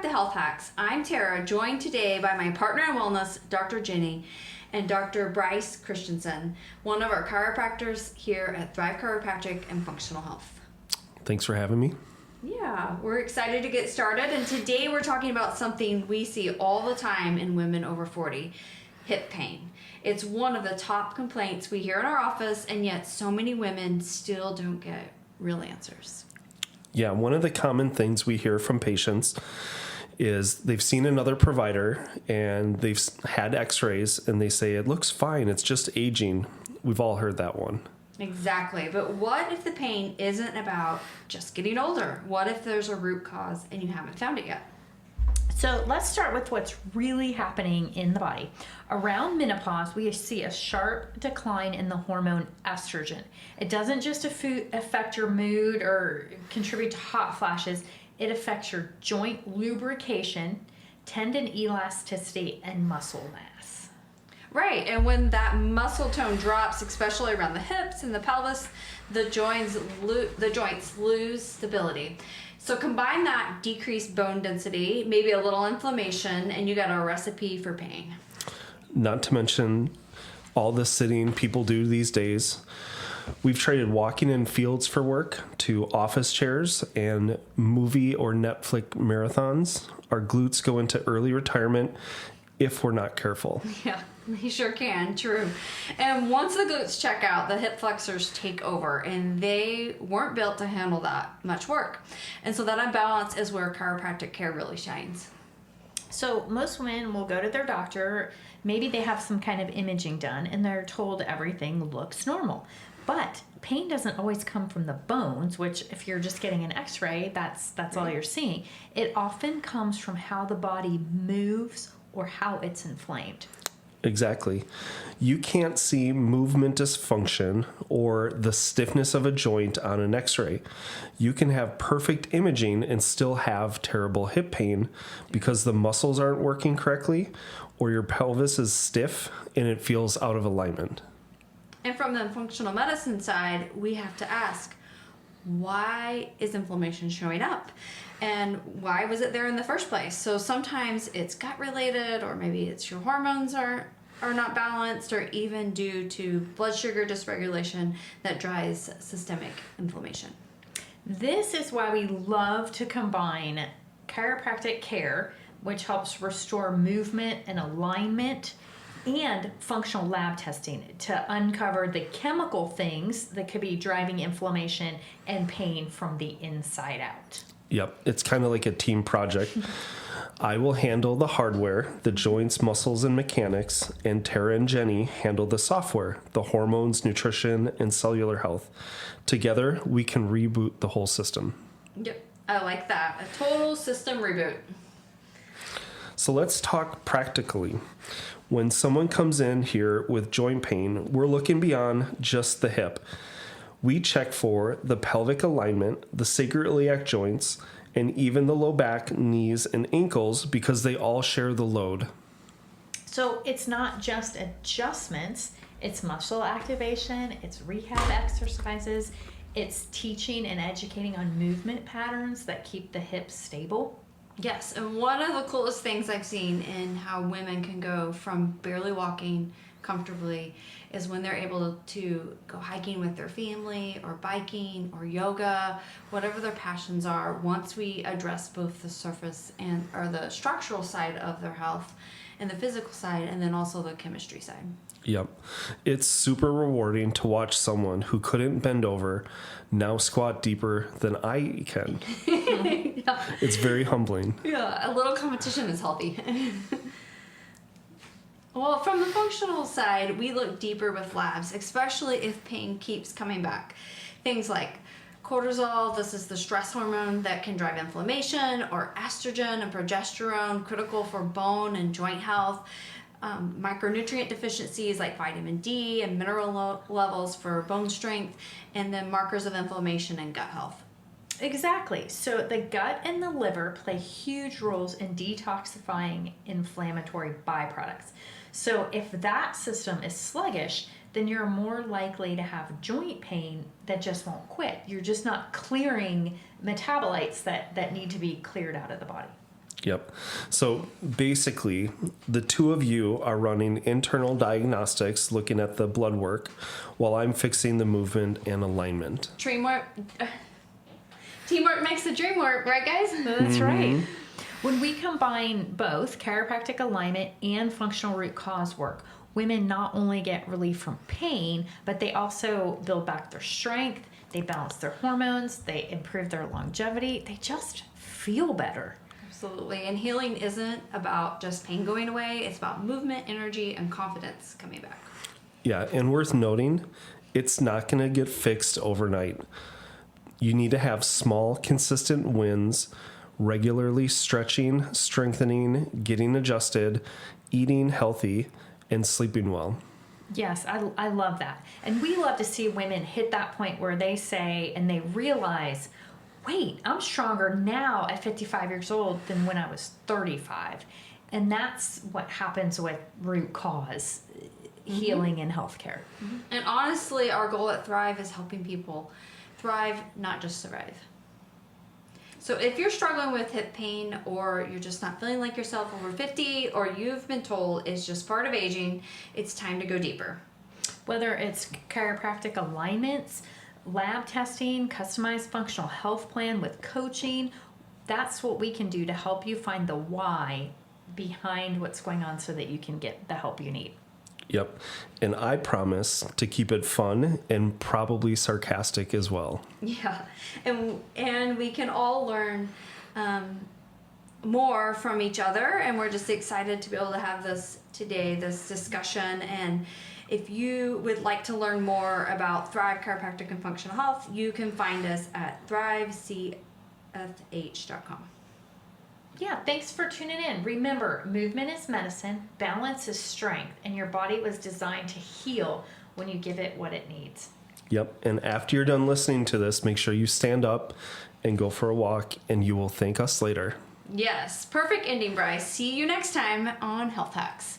back to Health Hacks. I'm Tara, joined today by my partner in wellness, Dr. Jenny, and Dr. Bryce Christensen, one of our chiropractors here at Thrive Chiropractic and Functional Health. Thanks for having me. Yeah, we're excited to get started, and today we're talking about something we see all the time in women over 40, hip pain. It's one of the top complaints we hear in our office, and yet so many women still don't get real answers. Yeah, one of the common things we hear from patients is they've seen another provider and they've had x-rays and they say, it looks fine, it's just aging. We've all heard that one. Exactly. But what if the pain isn't about just getting older? What if there's a root cause and you haven't found it yet? So let's start with what's really happening in the body. Around menopause, we see a sharp decline in the hormone estrogen. It doesn't just affect your mood or contribute to hot flashes. It affects your joint lubrication, tendon elasticity, and muscle mass. Right, and when that muscle tone drops, especially around the hips and the pelvis, the joints lose stability. So combine that decreased bone density, maybe a little inflammation, and you got a recipe for pain. Not to mention all the sitting people do these days. We've traded walking in fields for work to office chairs and movie or Netflix marathons. Our glutes go into early retirement if we're not careful. Yeah, they sure can, true. And once the glutes check out, the hip flexors take over, and they weren't built to handle that much work. And so that imbalance is where chiropractic care really shines. So most women will go to their doctor, maybe they have some kind of imaging done, and they're told everything looks normal. But pain doesn't always come from the bones, which if you're just getting an x-ray, that's all you're seeing. It often comes from how the body moves or how it's inflamed. Exactly. You can't see movement dysfunction or the stiffness of a joint on an x-ray. You can have perfect imaging and still have terrible hip pain because the muscles aren't working correctly or your pelvis is stiff and it feels out of alignment. And from the functional medicine side, we have to ask, why is inflammation showing up? And why was it there in the first place? So sometimes it's gut related, or maybe it's your hormones are not balanced, or even due to blood sugar dysregulation that drives systemic inflammation. This is why we love to combine chiropractic care, which helps restore movement and alignment, and functional lab testing to uncover the chemical things that could be driving inflammation and pain from the inside out. Yep, it's kind of like a team project. I will handle the hardware, the joints, muscles, and mechanics, and Tara and Jenny handle the software, the hormones, nutrition, and cellular health. Together, we can reboot the whole system. Yep, I like that. A total system reboot. So let's talk practically. When someone comes in here with joint pain, we're looking beyond just the hip. We check for the pelvic alignment, the sacroiliac joints, and even the low back, knees, and ankles because they all share the load. So it's not just adjustments, it's muscle activation, it's rehab exercises, it's teaching and educating on movement patterns that keep the hips stable. Yes, and one of the coolest things I've seen in how women can go from barely walking comfortably is when they're able to go hiking with their family or biking or yoga, whatever their passions are, once we address both the surface or the structural side of their health and the physical side, and then also the chemistry side. Yep. It's super rewarding to watch someone who couldn't bend over now squat deeper than I can. Yeah. It's very humbling. Yeah, a little competition is healthy. Well, from the functional side, we look deeper with labs, especially if pain keeps coming back. Things like cortisol, this is the stress hormone that can drive inflammation, or estrogen and progesterone, critical for bone and joint health. Micronutrient deficiencies like vitamin D and mineral levels for bone strength, and then markers of inflammation and gut health. Exactly. So the gut and the liver play huge roles in detoxifying inflammatory byproducts. So if that system is sluggish, then you're more likely to have joint pain that just won't quit. You're just not clearing metabolites that need to be cleared out of the body. Yep. So basically, the two of you are running internal diagnostics, looking at the blood work, while I'm fixing the movement and alignment. Teamwork makes the dream work, right, guys? That's right. When we combine both chiropractic alignment and functional root cause work, women not only get relief from pain, but they also build back their strength, they balance their hormones, they improve their longevity, they just feel better. Absolutely. And healing isn't about just pain going away, it's about movement, energy, and confidence coming back. Yeah, and worth noting, it's not going to get fixed overnight. You need to have small, consistent wins, regularly stretching, strengthening, getting adjusted, eating healthy, and sleeping well. Yes, I love that. And we love to see women hit that point where they say and they realize, wait, I'm stronger now at 55 years old than when I was 35. And that's what happens with root cause healing in healthcare. And honestly, our goal at Thrive is helping people thrive, not just survive. So if you're struggling with hip pain, or you're just not feeling like yourself over 50, or you've been told it's just part of aging, it's time to go deeper. Whether it's chiropractic alignments, lab testing, customized functional health plan with coaching, that's what we can do to help you find the why behind what's going on so that you can get the help you need. Yep. And I promise to keep it fun and probably sarcastic as well. Yeah. And we can all learn more from each other, and we're just excited to be able to have this today, this discussion. And if you would like to learn more about Thrive Chiropractic and Functional Health, you can find us at thrivecfh.com. Yeah, thanks for tuning in. Remember, movement is medicine, balance is strength, and your body was designed to heal when you give it what it needs. Yep. And after you're done listening to this, make sure you stand up and go for a walk, and you will thank us later. Yes, perfect ending, Bryce. See you next time on Health Hacks.